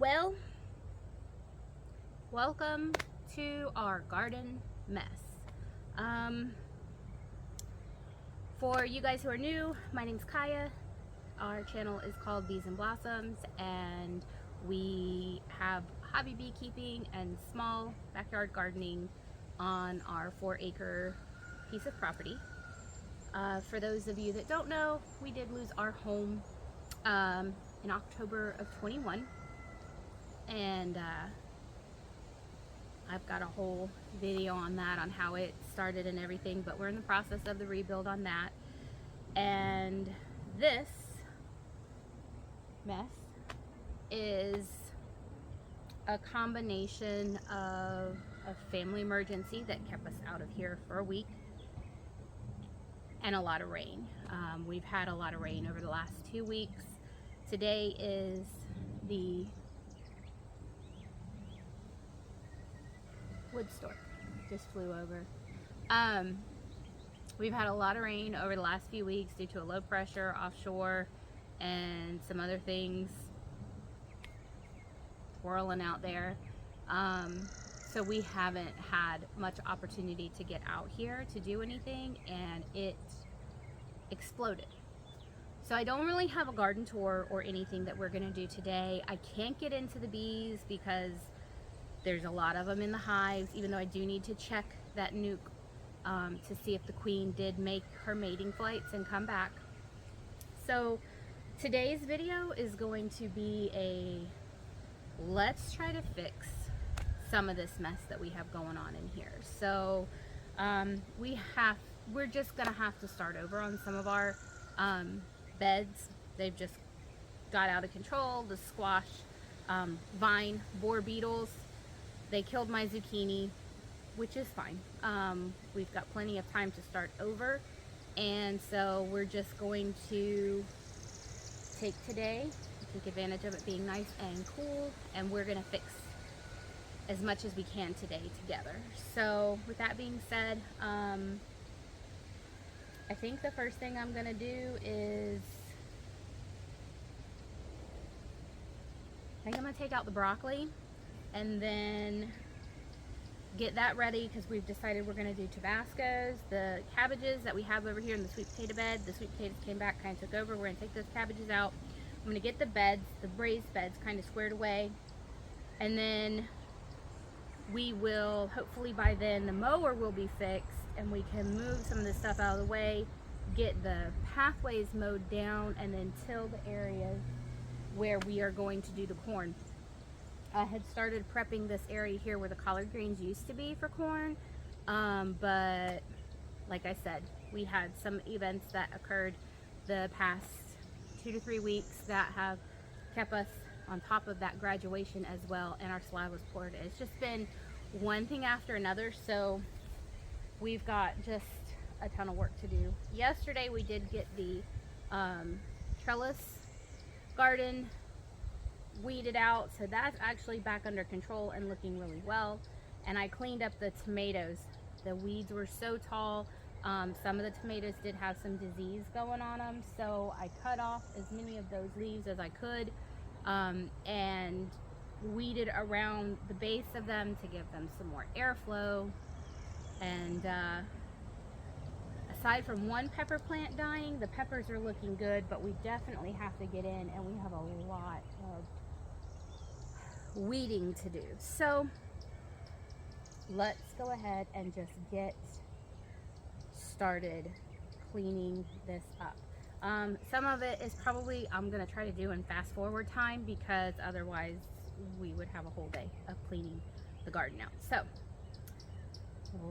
Well, welcome to our garden mess. For you guys who are new, my name's Kaya. Our channel is called Bees and Blossoms, and we have hobby beekeeping and small backyard gardening on our 4-acre piece of property. For those of you that don't know, we did lose our home in October of 21, and I've got a whole video on that, on how it started and everything, but we're in the process of the rebuild on that. And this mess is a combination of a family emergency that kept us out of here for a week and a lot of rain. We've had a lot of rain over the last 2 weeks. Today is the wood stork, just flew over. We've had a lot of rain over the last few weeks due to a low pressure offshore and some other things swirling out there. So we haven't had much opportunity to get out here to do anything, and it exploded. So I don't really have a garden tour or anything that we're gonna do today. I can't get into the bees because there's a lot of them in the hives, even though I do need to check that nuke to see if the queen did make her mating flights and come back. So today's video is going to be a let's try to fix some of this mess that we have going on in here. So we're just gonna have to start over on some of our beds. They've just got out of control. The squash vine borer beetles, they killed my zucchini, which is fine. We've got plenty of time to start over, and so we're just going to take advantage of it being nice and cool, and we're gonna fix as much as we can today together. So with that being said, I think the first thing I'm gonna do is I'm gonna take out the broccoli and then get that ready, because we've decided we're going to do Tabascos. The cabbages that we have over here in the sweet potato bed, the sweet potatoes came back, kind of took over. We're going to take those cabbages out. I'm going to get the beds, the raised beds, kind of squared away, and then we will, hopefully by then, the mower will be fixed and we can move some of this stuff out of the way, get the pathways mowed down, and then till the areas where we are going to do the corn. I had started prepping this area here where the collard greens used to be for corn, but like I said, we had some events that occurred the past 2 to 3 weeks that have kept us on top of that graduation as well, and our slab was poured. It's just been one thing after another, so we've got just a ton of work to do. Yesterday we did get the trellis garden weeded out, so that's actually back under control and looking really well. And I cleaned up the tomatoes. The weeds were so tall, some of the tomatoes did have some disease going on them, so I cut off as many of those leaves as I could, and weeded around the base of them to give them some more airflow. And aside from one pepper plant dying, the peppers are looking good, but we definitely have to get in, and we have a lot of weeding to do. So let's go ahead and just get started cleaning this up. Some of it is probably I'm gonna try to do in fast forward time, because otherwise we would have a whole day of cleaning the garden out. So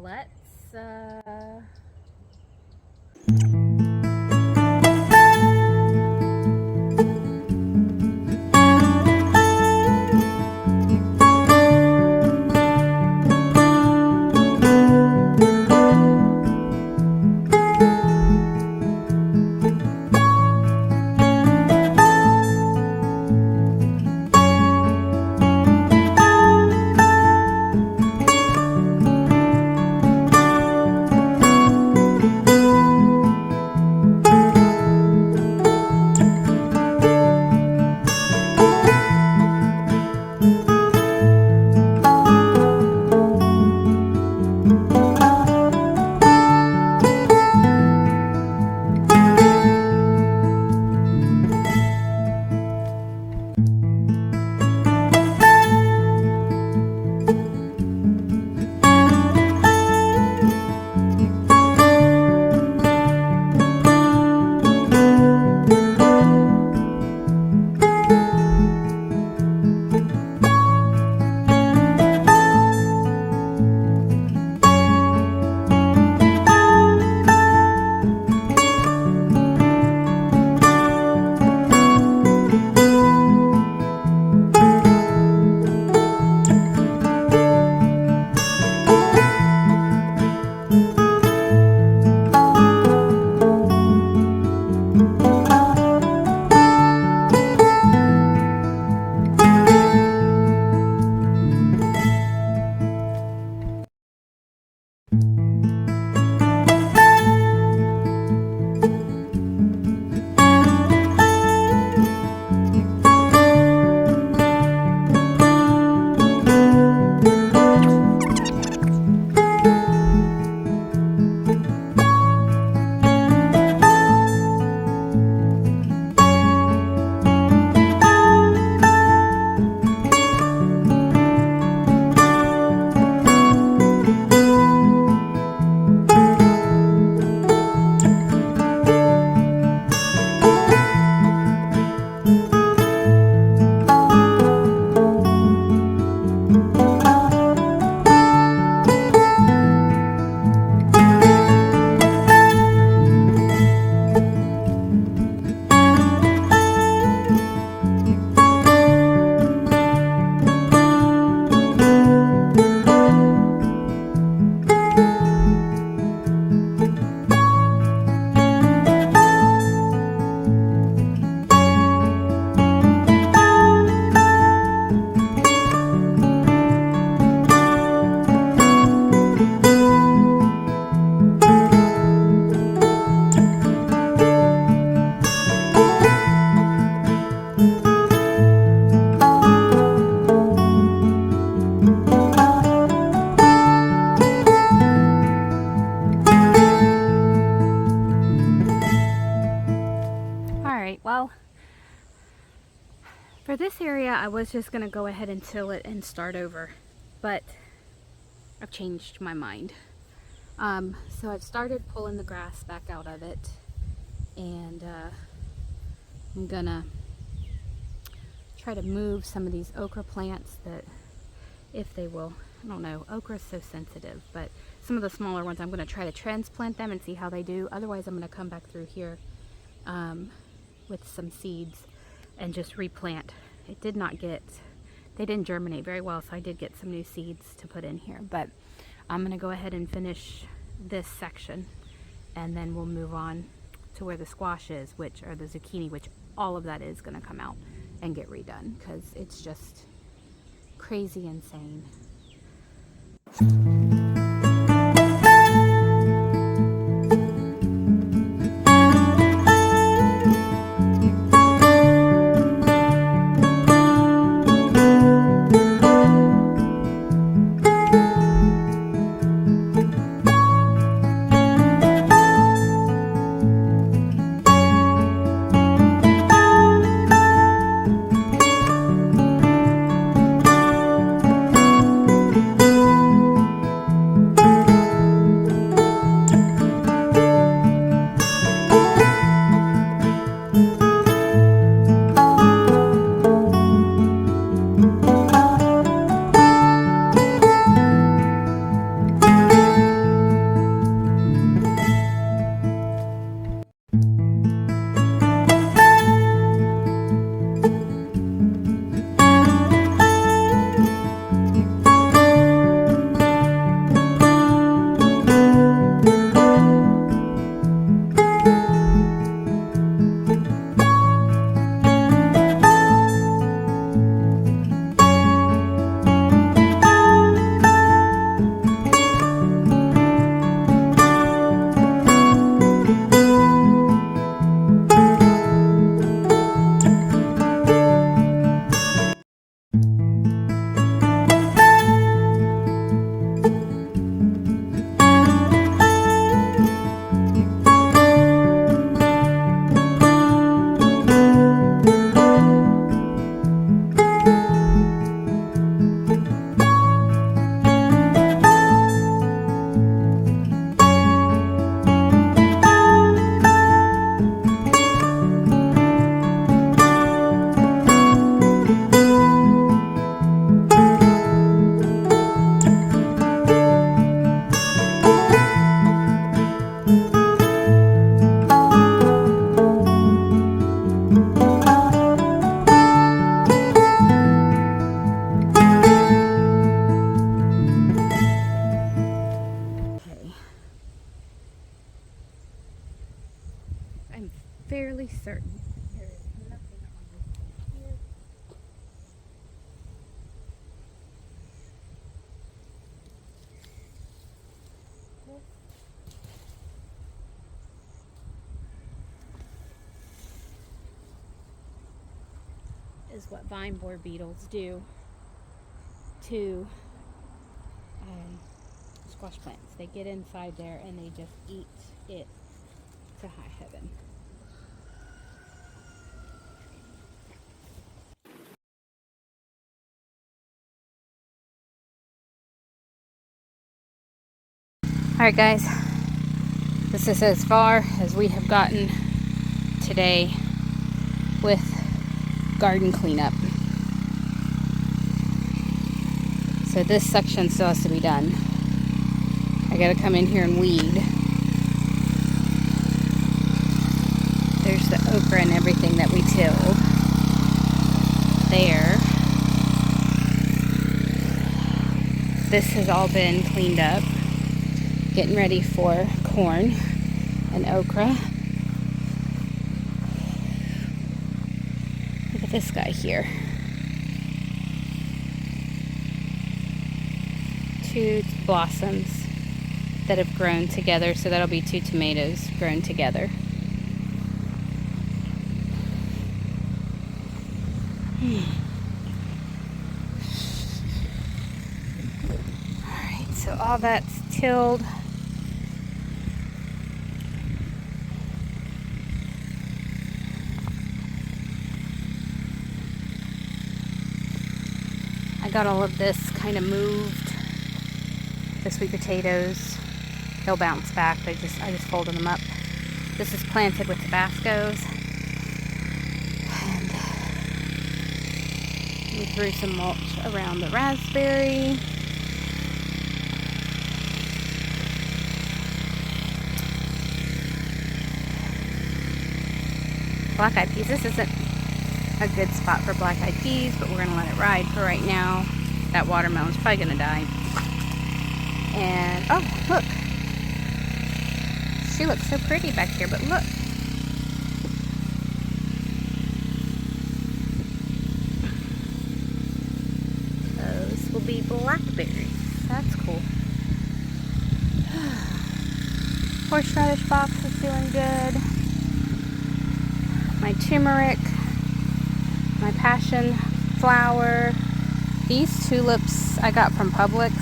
let's For this area, I was just gonna go ahead and till it and start over, but I've changed my mind. So I've started pulling the grass back out of it, and I'm gonna try to move some of these okra plants that, if they will, I don't know, okra is so sensitive, but some of the smaller ones, I'm gonna try to transplant them and see how they do. Otherwise, I'm gonna come back through here with some seeds and just replant. It did not get, they didn't germinate very well, so I did get some new seeds to put in here, but I'm gonna go ahead and finish this section, and then we'll move on to where the squash is, which are the zucchini, which all of that is gonna come out and get redone, because it's just crazy insane. I'm fairly certain there is nothing on here. This is what vine borer beetles do to squash plants. They get inside there and they just eat it to high heaven. Alright guys, this is as far as we have gotten today with garden cleanup. So this section still has to be done. I gotta come in here and weed. There's the okra and everything that we tilled. There. This has all been cleaned up. Getting ready for corn and okra. Look at this guy here. 2 blossoms that have grown together, so that'll be 2 tomatoes grown together. Alright, so all that's tilled. got all of this kind of moved. The sweet potatoes, they'll bounce back. I just folded them up. This is planted with Tabascos. And we threw some mulch around the raspberry. Black-eyed peas. This isn't a good spot for black-eyed peas, but we're going to let it ride for right now. That watermelon's probably going to die. And, oh, look. She looks so pretty back here, but look. Those will be blackberries. That's cool. Horseradish box is doing good. My turmeric, my passion flower. These tulips I got from Publix.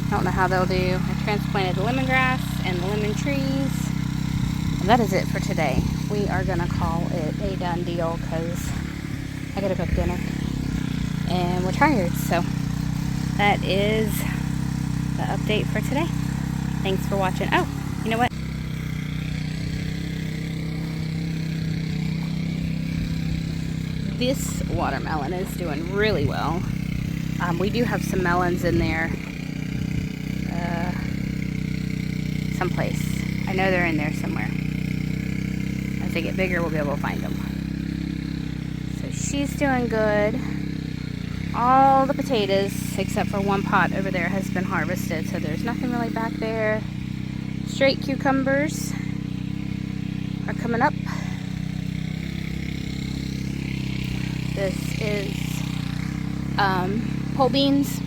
I don't know how they'll do. I transplanted the lemongrass and the lemon trees. And that is it for today. We are going to call it a done deal because I got to cook dinner. And we're tired. So that is the update for today. Thanks for watching. Oh, you know what? This watermelon is doing really well. We do have some melons in there someplace. I know they're in there somewhere. As they get bigger, we'll be able to find them. So she's doing good. All the potatoes, except for one pot over there, has been harvested, so there's nothing really back there. Straight cucumbers are coming up. This is pole beans.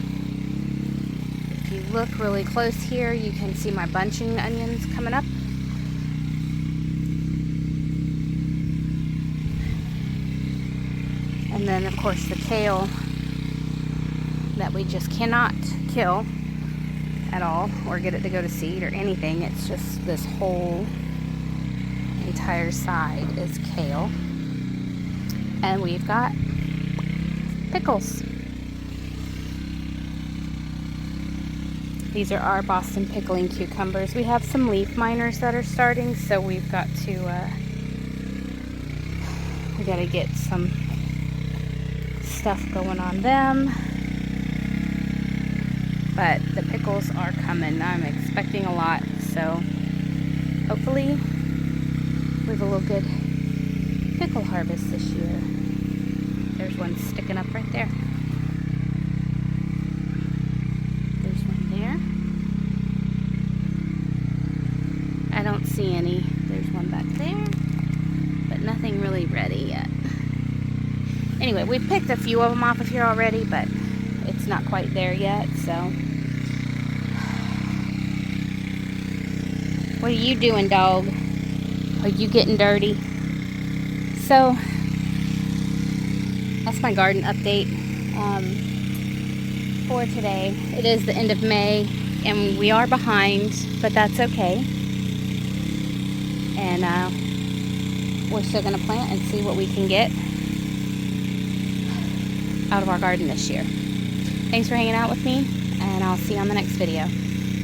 If you look really close here, you can see my bunching onions coming up. And then, of course, the kale that we just cannot kill at all or get it to go to seed or anything. It's just this whole entire side is kale. And we've got pickles. These are our Boston pickling cucumbers. We have some leaf miners that are starting, so we've got to we got to get some stuff going on them. But the pickles are coming. I'm expecting a lot, so hopefully we have a little good pickle harvest this year. There's one sticking up right there. There's one there. I don't see any. There's one back there, but nothing really ready yet. Anyway, we've picked a few of them off of here already, but it's not quite there yet, so. What are you doing, dog? Are you getting dirty? So, that's my garden update for today. It is the end of May, and we are behind, but that's okay. And we're still going to plant and see what we can get out of our garden this year. Thanks for hanging out with me, and I'll see you on the next video.